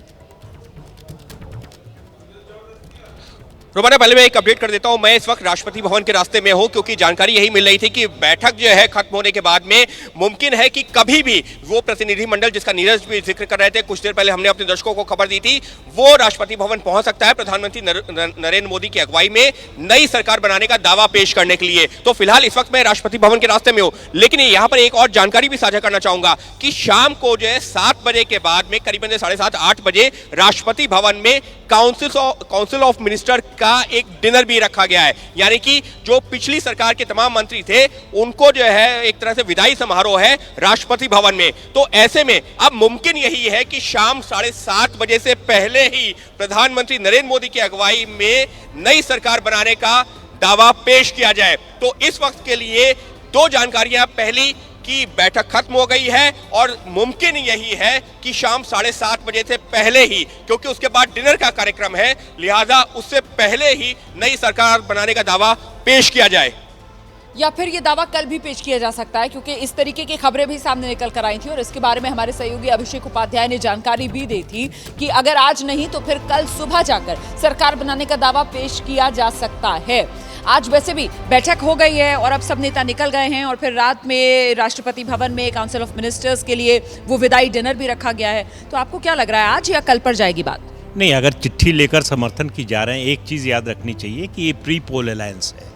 रोमाना, पहले मैं एक अपडेट कर देता हूं। मैं इस वक्त राष्ट्रपति भवन के रास्ते में हूं क्योंकि जानकारी यही मिल रही थी कि बैठक जो है खत्म होने के बाद में मुमकिन है कि कभी भी वो प्रतिनिधिमंडल जिसका नीरज भी जिक्र कर रहे थे, कुछ देर पहले हमने अपने दर्शकों को खबर दी थी, वो राष्ट्रपति भवन पहुंच सकता है प्रधानमंत्री नरेंद्र मोदी की अगुवाई में नई सरकार बनाने का दावा पेश करने के लिए। तो फिलहाल इस वक्त मैं राष्ट्रपति भवन के रास्ते में हूं, लेकिन यहाँ पर एक और जानकारी भी साझा करना चाहूंगा कि शाम को जो है 7 बजे के बाद में करीबन 7:30-8 बजे राष्ट्रपति भवन में काउंसिल ऑफ मिनिस्टर का एक डिनर भी रखा गया है। यानी कि जो पिछली सरकार के तमाम मंत्री थे उनको जो है एक तरह से विदाई समारोह है राष्ट्रपति भवन में। तो ऐसे में अब मुमकिन यही है कि शाम 7:30 बजे से पहले ही प्रधानमंत्री नरेंद्र मोदी की अगुवाई में नई सरकार बनाने का दावा पेश किया जाए। तो इस वक्त के लिए दो जानकारियां, पहली कि बैठक खत्म हो गई है और मुमकिन यही है कि शाम 7:30 बजे से पहले ही, क्योंकि उसके बाद डिनर का कार्यक्रम है, लिहाजा उससे पहले ही नई सरकार बनाने का दावा पेश किया जाए। या फिर ये दावा कल भी पेश किया जा सकता है, क्योंकि इस तरीके की खबरें भी सामने निकल कर आई थी और इसके बारे में हमारे सहयोगी अभिषेक उपाध्याय ने जानकारी भी दी थी कि अगर आज नहीं तो फिर कल सुबह जाकर सरकार बनाने का दावा पेश किया जा सकता है। आज वैसे भी बैठक हो गई है और अब सब नेता निकल गए हैं और फिर रात में राष्ट्रपति भवन में काउंसिल ऑफ मिनिस्टर्स के लिए वो विदाई डिनर भी रखा गया है। तो आपको क्या लग रहा है, आज या कल पर जाएगी बात? नहीं, अगर चिट्ठी लेकर समर्थन की जा रहे हैं, एक चीज़ याद रखनी चाहिए कि ये प्री पोल अलायंस है,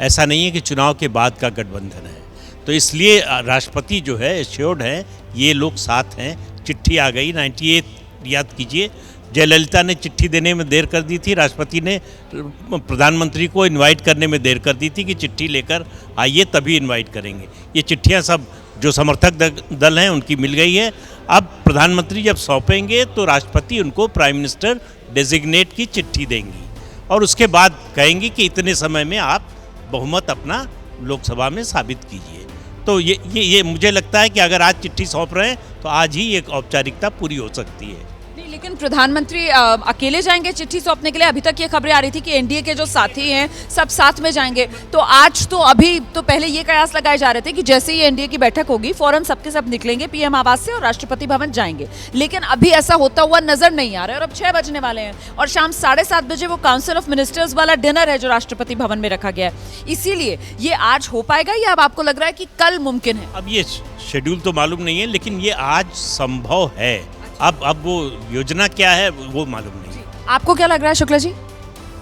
ऐसा नहीं है कि चुनाव के बाद का गठबंधन है। तो इसलिए राष्ट्रपति जो है एश्योर्ड है, ये लोग साथ हैं। चिट्ठी आ गई 98, याद कीजिए जयललिता ने चिट्ठी देने में देर कर दी थी, राष्ट्रपति ने प्रधानमंत्री को इनवाइट करने में देर कर दी थी कि चिट्ठी लेकर आइए तभी इनवाइट करेंगे। ये चिट्ठियां सब जो समर्थक दल हैं उनकी मिल गई है। अब प्रधानमंत्री जब सौंपेंगे तो राष्ट्रपति उनको प्राइम मिनिस्टर डेजिग्नेट की चिट्ठी देंगी और उसके बाद कहेंगी कि इतने समय में आप बहुमत अपना लोकसभा में साबित कीजिए। तो ये मुझे लगता है कि अगर आज चिट्ठी सौंप रहे हैं तो आज ही एक औपचारिकता पूरी हो सकती है। लेकिन प्रधानमंत्री अकेले जाएंगे चिट्ठी सौंपने के लिए? अभी तक ये खबरें आ रही थी कि एनडीए के जो साथी हैं सब साथ में जाएंगे। तो आज तो अभी तो पहले ये कयास लगाए जा रहे थे कि जैसे ही एनडीए की बैठक होगी फौरन सबके सब निकलेंगे पीएम आवास से और राष्ट्रपति भवन जाएंगे, लेकिन अभी ऐसा होता हुआ नजर नहीं आ रहा है और अब 6 बजने वाले हैं और शाम 7:30 बजे वो काउंसिल ऑफ मिनिस्टर्स वाला डिनर है जो राष्ट्रपति भवन में रखा गया है। इसीलिए ये आज हो पाएगा या अब आपको लग रहा है कि कल मुमकिन है? अब ये शेड्यूल तो मालूम नहीं है, लेकिन ये आज संभव है। अब वो योजना क्या है वो मालूम नहीं। आपको क्या लग रहा है शुक्ला जी?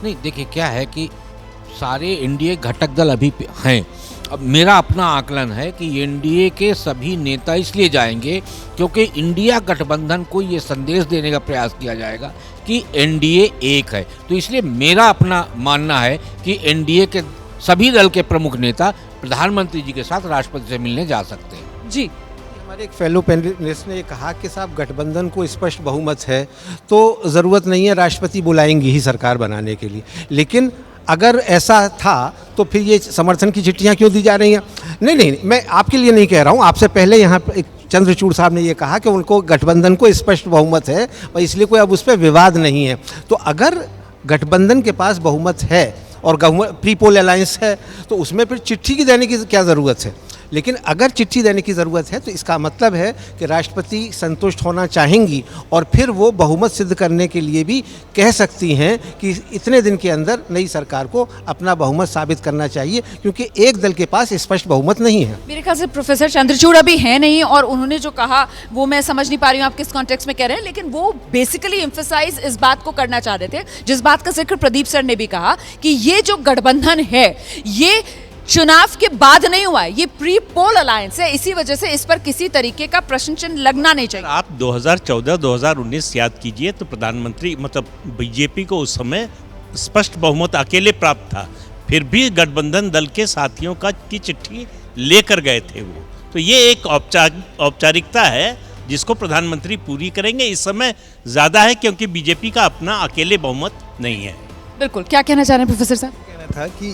नहीं, देखिए क्या है कि सारे एनडीए घटक दल अभी हैं। अब मेरा अपना आकलन है कि एनडीए के सभी नेता इसलिए जाएंगे क्योंकि इंडिया गठबंधन को ये संदेश देने का प्रयास किया जाएगा कि एनडीए एक है। तो इसलिए मेरा अपना मानना है कि एनडीए के सभी दल के प्रमुख नेता प्रधानमंत्री जी के साथ राष्ट्रपति से मिलने जा सकते हैं। जी, हमारे एक फेलो पैनलिस्ट ने कहा कि साहब गठबंधन को स्पष्ट बहुमत है तो ज़रूरत नहीं है राष्ट्रपति बुलाएंगी ही सरकार बनाने के लिए। लेकिन अगर ऐसा था तो फिर ये समर्थन की चिट्ठियां क्यों दी जा रही हैं? नहीं, मैं आपके लिए नहीं कह रहा हूँ, आपसे पहले यहाँ एक चंद्रचूड़ साहब ने ये कहा कि उनको गठबंधन को स्पष्ट बहुमत है और इसलिए कोई अब उस पर विवाद नहीं है। तो अगर गठबंधन के पास बहुमत है और प्री पोल अलायंस है, तो उसमें फिर चिट्ठी की देने की क्या ज़रूरत है। लेकिन अगर चिट्ठी देने की ज़रूरत है तो इसका मतलब है कि राष्ट्रपति संतुष्ट होना चाहेंगी और फिर वो बहुमत सिद्ध करने के लिए भी कह सकती हैं कि इतने दिन के अंदर नई सरकार को अपना बहुमत साबित करना चाहिए, क्योंकि एक दल के पास स्पष्ट बहुमत नहीं है। मेरे ख्याल से प्रोफेसर चंद्रचूड़ अभी है नहीं, और उन्होंने जो कहा वो मैं समझ नहीं पा रही हूँ आप किस कॉन्टेक्स्ट में कह रहे हैं, लेकिन वो बेसिकली एम्फसाइज इस बात को करना चाह रहे थे, जिस बात का जिक्र प्रदीप सर ने भी कहा कि ये जो गठबंधन है ये चुनाव के बाद नहीं हुआ है, ये प्री पोल अलायंस है, इसी वजह से इस पर किसी तरीके का प्रश्न चिन्ह लगना नहीं चाहिए। आप 2014-2019 याद कीजिए तो प्रधानमंत्री मतलब बीजेपी को उस समय स्पष्ट बहुमत अकेले प्राप्त था, फिर भी गठबंधन दल के साथियों की चिट्ठी लेकर गए थे वो। तो ये एक औपचारिकता है जिसको प्रधानमंत्री पूरी करेंगे। इस समय ज़्यादा है क्योंकि बीजेपी का अपना अकेले बहुमत नहीं है। बिल्कुल, क्या कहना चाह रहे हैं प्रोफेसर साहब? था कि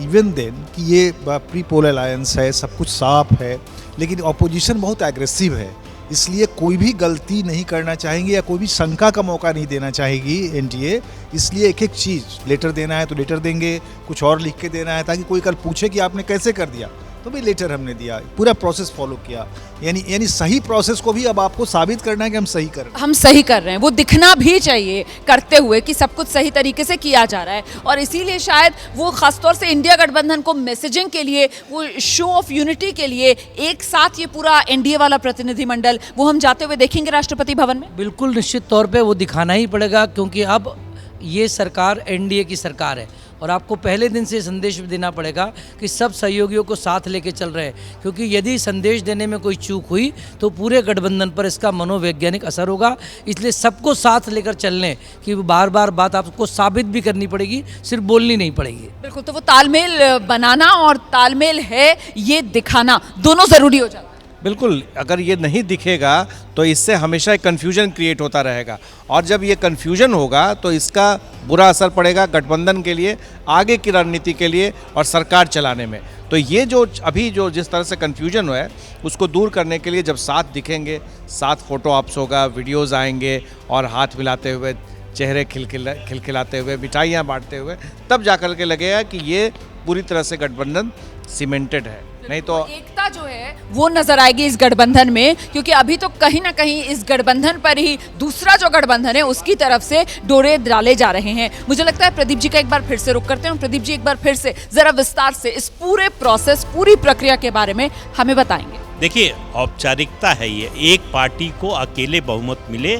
इवन देन कि ये प्री पोल अलायंस है, सब कुछ साफ है, लेकिन ऑपोजिशन बहुत एग्रेसिव है, इसलिए कोई भी गलती नहीं करना चाहेंगे या कोई भी शंका का मौका नहीं देना चाहेगी एनडीए। इसलिए एक एक चीज़, लेटर देना है तो लेटर देंगे, कुछ और लिख के देना है ताकि कोई कल पूछे कि आपने कैसे कर दिया, तो भी लेटर हमने दिया, पूरा प्रोसेस फॉलो किया। यानी सही प्रोसेस को भी अब आपको साबित करना है कि हम सही कर रहे हैं। हम सही कर रहे हैं, वो दिखना भी चाहिए करते हुए कि सब कुछ सही तरीके से किया जा रहा है, और इसीलिए शायद वो खासतौर से इंडिया गठबंधन को मैसेजिंग के लिए, वो शो ऑफ यूनिटी के लिए एक साथ ये पूरा एनडीए वाला प्रतिनिधिमंडल वो हम जाते हुए देखेंगे राष्ट्रपति भवन में। बिल्कुल निश्चित तौर पे वो दिखाना ही पड़ेगा, क्योंकि अब ये सरकार एनडीए की सरकार है और आपको पहले दिन से संदेश देना पड़ेगा कि सब सहयोगियों को साथ लेके चल रहे हैं, क्योंकि यदि संदेश देने में कोई चूक हुई तो पूरे गठबंधन पर इसका मनोवैज्ञानिक असर होगा। इसलिए सबको साथ लेकर चलने की बार बार बात आपको साबित भी करनी पड़ेगी, सिर्फ बोलनी नहीं पड़ेगी। बिल्कुल, तो वो तालमेल बनाना और तालमेल है ये दिखाना दोनों जरूरी हो जाता है। बिल्कुल, अगर ये नहीं दिखेगा तो इससे हमेशा एक कन्फ्यूजन क्रिएट होता रहेगा, और जब ये कन्फ्यूजन होगा तो इसका बुरा असर पड़ेगा गठबंधन के लिए, आगे की रणनीति के लिए और सरकार चलाने में। तो ये जो अभी जो जिस तरह से कन्फ्यूजन है उसको दूर करने के लिए जब साथ दिखेंगे, साथ फोटो ऑप्स होगा, वीडियोज़ आएंगे और हाथ मिलाते हुए, चेहरे खिलखिलाते हुए, मिठाइयाँ बांटते हुए, तब जाकर के लगेगा कि ये पूरी तरह से गठबंधन सीमेंटेड है। नहीं तो एकता जो है वो नजर आएगी इस गठबंधन में, क्योंकि अभी तो कहीं ना कहीं इस गठबंधन पर ही दूसरा जो गठबंधन है उसकी तरफ से डोरे डाले जा रहे हैं। मुझे लगता है प्रदीप जी का एक बार फिर से रुक करते हैं। प्रदीप जी एक बार फिर से जरा विस्तार से इस पूरे प्रोसेस, पूरी प्रक्रिया के बारे में हमें बताएंगे। देखिए, औपचारिकता है ये, एक पार्टी को अकेले बहुमत मिले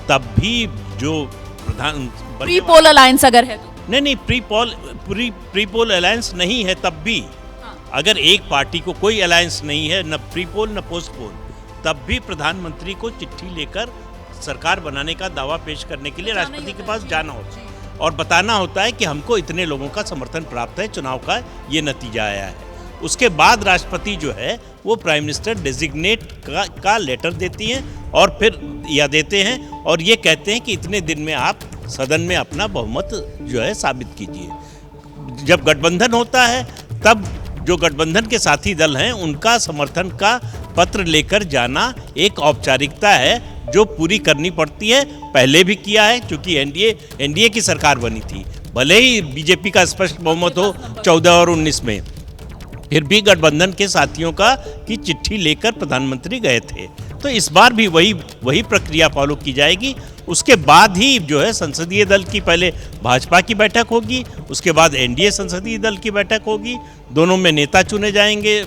तब भी जो प्रधान प्री पोल अलायंस अगर है तो नहीं, प्री पोल अलायंस नहीं है तब भी, अगर एक पार्टी को कोई अलायंस नहीं है, न प्री पोल न पोस्ट पोल, तब भी प्रधानमंत्री को चिट्ठी लेकर सरकार बनाने का दावा पेश करने के लिए राष्ट्रपति के पास जाना होता है और बताना होता है कि हमको इतने लोगों का समर्थन प्राप्त है, चुनाव का ये नतीजा आया है। उसके बाद राष्ट्रपति जो है वो प्राइम मिनिस्टर डेजिग्नेट का लेटर देती हैं और फिर या देते हैं और ये कहते हैं कि इतने दिन में आप सदन में अपना बहुमत जो है साबित कीजिए। जब गठबंधन होता है तब जो गठबंधन के साथी दल हैं उनका समर्थन का पत्र लेकर जाना एक औपचारिकता है जो पूरी करनी पड़ती है। पहले भी किया है, क्योंकि एनडीए की सरकार बनी थी, भले ही बीजेपी का स्पष्ट बहुमत हो 14 और 19 में, फिर भी गठबंधन के साथियों की चिट्ठी लेकर प्रधानमंत्री गए थे। तो इस बार भी वही प्रक्रिया फॉलो की जाएगी। उसके बाद ही जो है संसदीय दल की पहले भाजपा की बैठक होगी, उसके बाद एनडीए संसदीय दल की बैठक होगी, दोनों में नेता चुने जाएंगे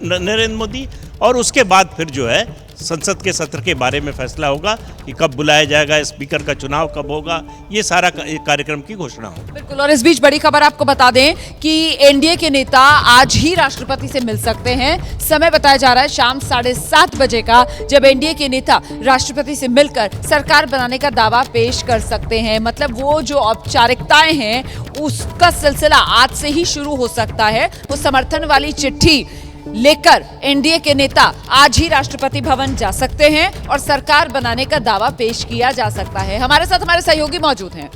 नरेंद्र मोदी, और उसके बाद फिर जो है संसद के सत्र के बारे में फैसला होगा कि कब बुलाया जाएगा, स्पीकर का चुनाव कब होगा, ये सारा कार्यक्रम की घोषणा होगी। बिल्कुल, और इस बीच बड़ी खबर आपको बता दें कि एनडीए के नेता आज ही राष्ट्रपति से मिल सकते हैं। समय बताया जा रहा है शाम 7:30 बजे का, जब एनडीए के नेता राष्ट्रपति से मिलकर सरकार बनाने का दावा पेश कर सकते हैं। मतलब वो जो औपचारिकताएं हैं उसका सिलसिला आज से ही शुरू हो सकता है। वो समर्थन वाली चिट्ठी लेकर एनडीए के नेता आज ही राष्ट्रपति भवन जा सकते हैं और सरकार बनाने का दावा पेश किया जा सकता है। हमारे साथ हमारे सहयोगी मौजूद हैं,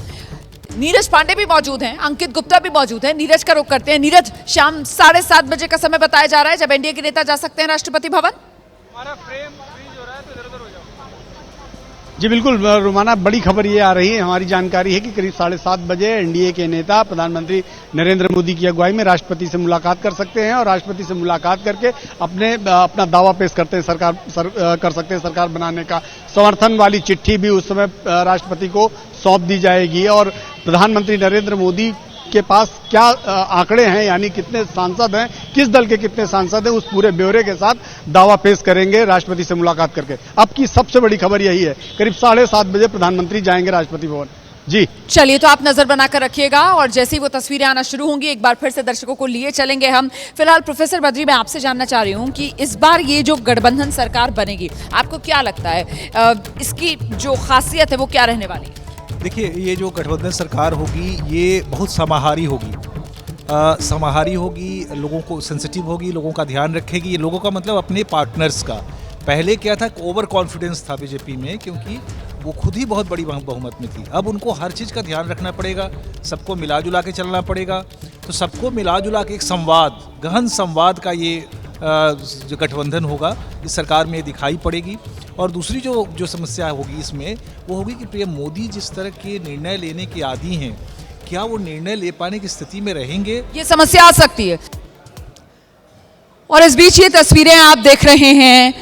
नीरज पांडे भी मौजूद हैं, अंकित गुप्ता भी मौजूद हैं। नीरज का रुख करते हैं। नीरज, शाम 7:30 बजे का समय बताया जा रहा है जब एनडीए के नेता जा सकते हैं राष्ट्रपति भवन। हमारा फ्रेम फ्रीज हो रहा है तो इधर-उधर हो जाओ। जी बिल्कुल रुमाना, बड़ी खबर ये आ रही है, हमारी जानकारी है कि करीब 7:30 बजे एनडीए के नेता प्रधानमंत्री नरेंद्र मोदी की अगुवाई में राष्ट्रपति से मुलाकात कर सकते हैं और राष्ट्रपति से मुलाकात करके अपना दावा पेश कर सकते हैं सरकार बनाने का। समर्थन वाली चिट्ठी भी उस समय राष्ट्रपति को सौंप दी जाएगी और प्रधानमंत्री नरेंद्र मोदी के पास क्या आंकड़े हैं, यानी कितने सांसद हैं, किस दल के कितने सांसद हैं, उस पूरे ब्यौरे के साथ दावा पेश करेंगे राष्ट्रपति से मुलाकात करके। अब की सबसे बड़ी खबर यही है, करीब 7:30 बजे प्रधानमंत्री जाएंगे राष्ट्रपति भवन। जी चलिए, तो आप नजर बनाकर रखिएगा और जैसे ही वो तस्वीरें आना शुरू होंगी एक बार फिर से दर्शकों को लिए चलेंगे हम। फिलहाल प्रोफेसर बद्री, मैं आपसे जानना चाह रही हूँ कि इस बार ये जो गठबंधन सरकार बनेगी, आपको क्या लगता है इसकी जो खासियत है वो क्या रहने वाली है? देखिए, ये जो गठबंधन सरकार होगी ये बहुत समाहारी होगी, समाहारी होगी, लोगों को सेंसिटिव होगी, लोगों का ध्यान रखेगी। ये लोगों का मतलब अपने पार्टनर्स का। पहले क्या था, ओवर कॉन्फिडेंस था बीजेपी में, क्योंकि वो खुद ही बहुत बड़ी बहुमत में थी। अब उनको हर चीज़ का ध्यान रखना पड़ेगा, सबको मिला जुला के चलना पड़ेगा। तो सबको मिला जुला के एक संवाद, गहन संवाद का ये जो गठबंधन होगा इस सरकार में दिखाई पड़ेगी। और दूसरी जो समस्या होगी इसमें वो होगी कि पीएम मोदी जिस तरह के निर्णय लेने के आदी हैं, क्या वो निर्णय ले पाने की स्थिति में रहेंगे, ये समस्या आ सकती है। और इस बीच ये तस्वीरें आप देख रहे हैं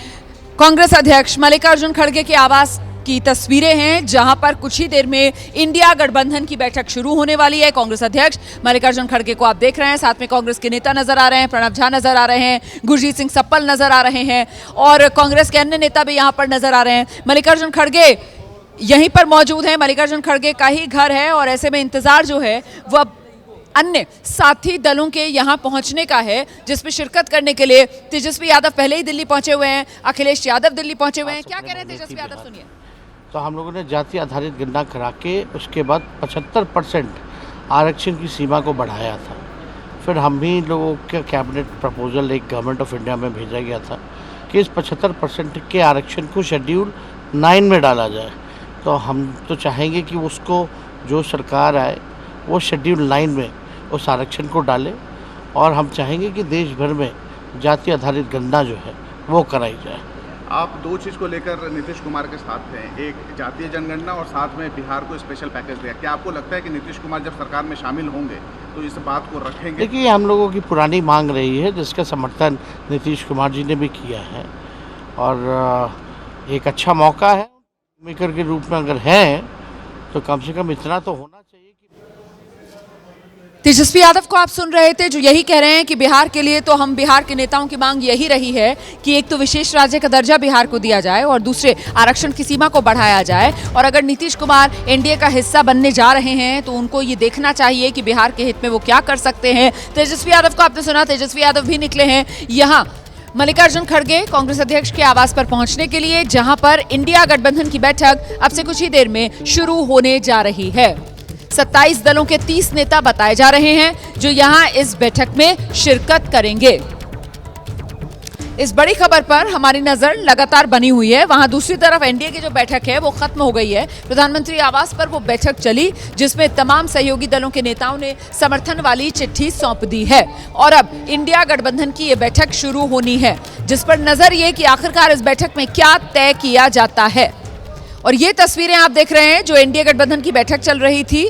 कांग्रेस अध्यक्ष मल्लिकार्जुन खड़गे के आवास की तस्वीरें हैं, जहां पर कुछ ही देर में इंडिया गठबंधन की बैठक शुरू होने वाली है। कांग्रेस अध्यक्ष मल्लिकार्जुन खड़गे को आप देख रहे हैं, साथ में कांग्रेस के नेता नजर आ रहे हैं, प्रणब झा नजर आ रहे हैं, गुरजीत सिंह सप्पल नजर आ रहे हैं और कांग्रेस के अन्य नेता भी यहां पर नजर आ रहे हैं। मल्लिकार्जुन खड़गे यहीं पर मौजूद हैं, मल्लिकार्जुन खड़गे का ही घर है और ऐसे में इंतजार जो है वो अब अन्य साथी दलों के यहां पहुंचने का है, जिसमें शिरकत करने के लिए तेजस्वी यादव पहले ही दिल्ली पहुंचे हुए हैं, अखिलेश यादव दिल्ली पहुंचे हुए हैं। क्या कह रहे हैं तेजस्वी यादव, सुनिए। तो हम लोगों ने जाति आधारित गणना करा के उसके बाद 75% आरक्षण की सीमा को बढ़ाया था। फिर हम भी लोगों का कैबिनेट प्रपोजल एक गवर्नमेंट ऑफ इंडिया में भेजा गया था कि इस 75% के आरक्षण को शेड्यूल 9 में डाला जाए। तो हम तो चाहेंगे कि उसको जो सरकार आए वो शेड्यूल 9 में उस आरक्षण को डाले और हम चाहेंगे कि देश भर में जाति आधारित गणना जो है वो कराई जाए। आप दो चीज़ को लेकर नीतीश कुमार के साथ हैं, एक जातीय जनगणना और साथ में बिहार को स्पेशल पैकेज दिया। क्या आपको लगता है कि नीतीश कुमार जब सरकार में शामिल होंगे तो इस बात को रखेंगे? देखिए, हम लोगों की पुरानी मांग रही है जिसका समर्थन नीतीश कुमार जी ने भी किया है और एक अच्छा मौका है मेकर के रूप में अगर है तो कम से कम इतना तो होना चाहिए। तेजस्वी यादव को आप सुन रहे थे, जो यही कह रहे हैं कि बिहार के लिए तो हम बिहार के नेताओं की मांग यही रही है कि एक तो विशेष राज्य का दर्जा बिहार को दिया जाए और दूसरे आरक्षण की सीमा को बढ़ाया जाए। और अगर नीतीश कुमार एनडीए का हिस्सा बनने जा रहे हैं तो उनको ये देखना चाहिए कि बिहार के हित में वो क्या कर सकते हैं। तेजस्वी यादव को आपने सुना, तेजस्वी यादव भी निकले हैं यहाँ मल्लिकार्जुन खड़गे कांग्रेस अध्यक्ष के आवास पर पहुंचने के लिए, जहां पर इंडिया गठबंधन की बैठक अब से कुछ ही देर में शुरू होने जा रही है। 27 दलों के 30 नेता बताए जा रहे हैं जो यहां इस बैठक में शिरकत करेंगे। इस बड़ी खबर पर हमारी नजर लगातार बनी हुई है। वहां दूसरी तरफ एनडीए की जो बैठक है वो खत्म हो गई है। प्रधानमंत्री आवास पर वो बैठक चली जिसमें तमाम सहयोगी दलों के नेताओं ने समर्थन वाली चिट्ठी सौंप दी है और अब इंडिया गठबंधन की ये बैठक शुरू होनी है, जिस पर नजर ये कि आखिरकार इस बैठक में क्या तय किया जाता है। और ये तस्वीरें आप देख रहे हैं जो एनडीए गठबंधन की बैठक चल रही थी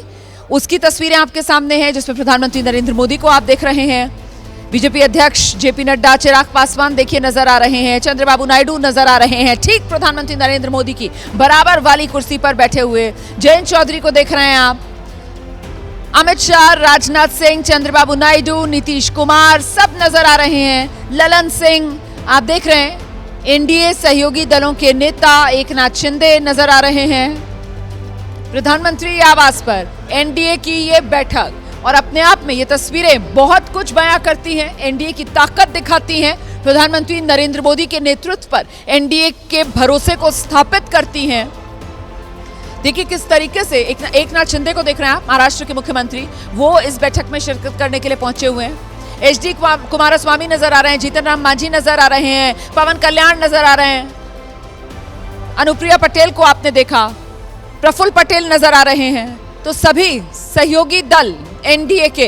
उसकी तस्वीरें आपके सामने हैं, जिसमें प्रधानमंत्री नरेंद्र मोदी को आप देख रहे हैं, बीजेपी अध्यक्ष जेपी नड्डा, चिराग पासवान देखिए नजर आ रहे हैं, चंद्रबाबू नायडू नजर आ रहे हैं, ठीक प्रधानमंत्री नरेंद्र मोदी की बराबर वाली कुर्सी पर बैठे हुए जयंत चौधरी को देख रहे हैं आप, अमित शाह, राजनाथ सिंह, चंद्रबाबू नायडू, नीतीश कुमार सब नजर आ रहे हैं, ललन सिंह आप देख रहे हैं, एनडीए सहयोगी दलों के नेता एकनाथ शिंदे नजर आ रहे हैं। प्रधानमंत्री आवास पर एनडीए की ये बैठक और अपने आप में ये तस्वीरें बहुत कुछ बयां करती हैं, एनडीए की ताकत दिखाती हैं, प्रधानमंत्री नरेंद्र मोदी के नेतृत्व पर एनडीए के भरोसे को स्थापित करती हैं। देखिए किस तरीके से एकनाथ शिंदे को देख रहे हैं आप, महाराष्ट्र के मुख्यमंत्री, वो इस बैठक में शिरकत करने के लिए पहुंचे हुए हैं। एचडी कुमारस्वामी नजर आ रहे हैं, जीतन राम मांझी नजर आ रहे हैं, पवन कल्याण नजर आ रहे हैं, अनुप्रिया पटेल को आपने देखा, प्रफुल्ल पटेल नजर आ रहे हैं। तो सभी सहयोगी दल एनडीए के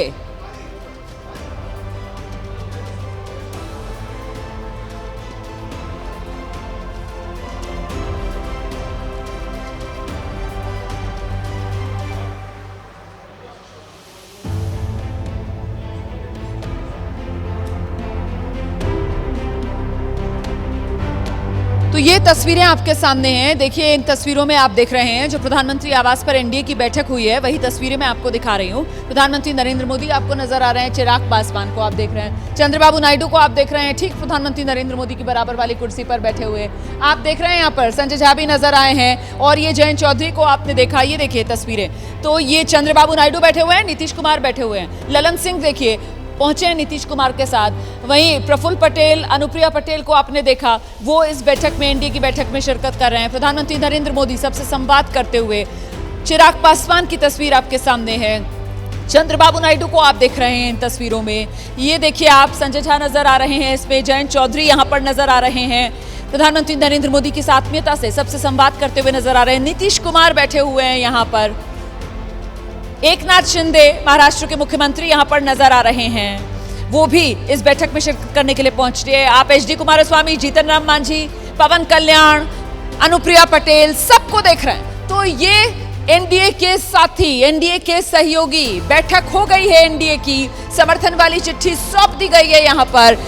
तो ये तस्वीरें आपके सामने हैं। देखिए, इन तस्वीरों में आप देख रहे हैं जो प्रधानमंत्री आवास पर एनडीए की बैठक हुई है, वही तस्वीरें मैं आपको दिखा रही हूँ। प्रधानमंत्री नरेंद्र मोदी आपको नजर आ रहे हैं, चिराग पासवान को आप देख रहे हैं, चंद्रबाबू नायडू को आप देख रहे हैं, ठीक प्रधानमंत्री नरेंद्र मोदी की बराबर वाली कुर्सी पर बैठे हुए आप देख रहे हैं। यहाँ पर संजय झा भी नजर आए हैं और ये जयंत चौधरी को आपने देखा। ये देखिए तस्वीरें, तो ये चंद्रबाबू नायडू बैठे हुए हैं, नीतीश कुमार बैठे हुए हैं, ललन सिंह देखिए पहुंचे हैं नीतीश कुमार के साथ। वहीं प्रफुल्ल पटेल, अनुप्रिया पटेल को आपने देखा, वो इस बैठक में, एनडीए की बैठक में शिरकत कर रहे हैं। प्रधानमंत्री नरेंद्र मोदी सबसे संवाद करते हुए, चिराग पासवान की तस्वीर आपके सामने है, चंद्रबाबू नायडू को आप देख रहे हैं इन तस्वीरों में। ये देखिए आप, संजय झा नजर आ रहे हैं इसमें, जयंत चौधरी यहाँ पर नजर आ रहे हैं। प्रधानमंत्री नरेंद्र मोदी की आत्मीयता से सबसे संवाद करते हुए नजर आ रहे हैं। नीतीश कुमार बैठे हुए हैं यहाँ पर, एकनाथ शिंदे महाराष्ट्र के मुख्यमंत्री यहाँ पर नजर आ रहे हैं, वो भी इस बैठक में शिरकत करने के लिए पहुंचे हैं। आप एचडी कुमारस्वामी, जीतन राम मांझी, पवन कल्याण, अनुप्रिया पटेल सबको देख रहे हैं। तो ये एनडीए के साथी, एनडीए के सहयोगी, बैठक हो गई है एनडीए की, समर्थन वाली चिट्ठी सौंप दी गई है यहाँ पर।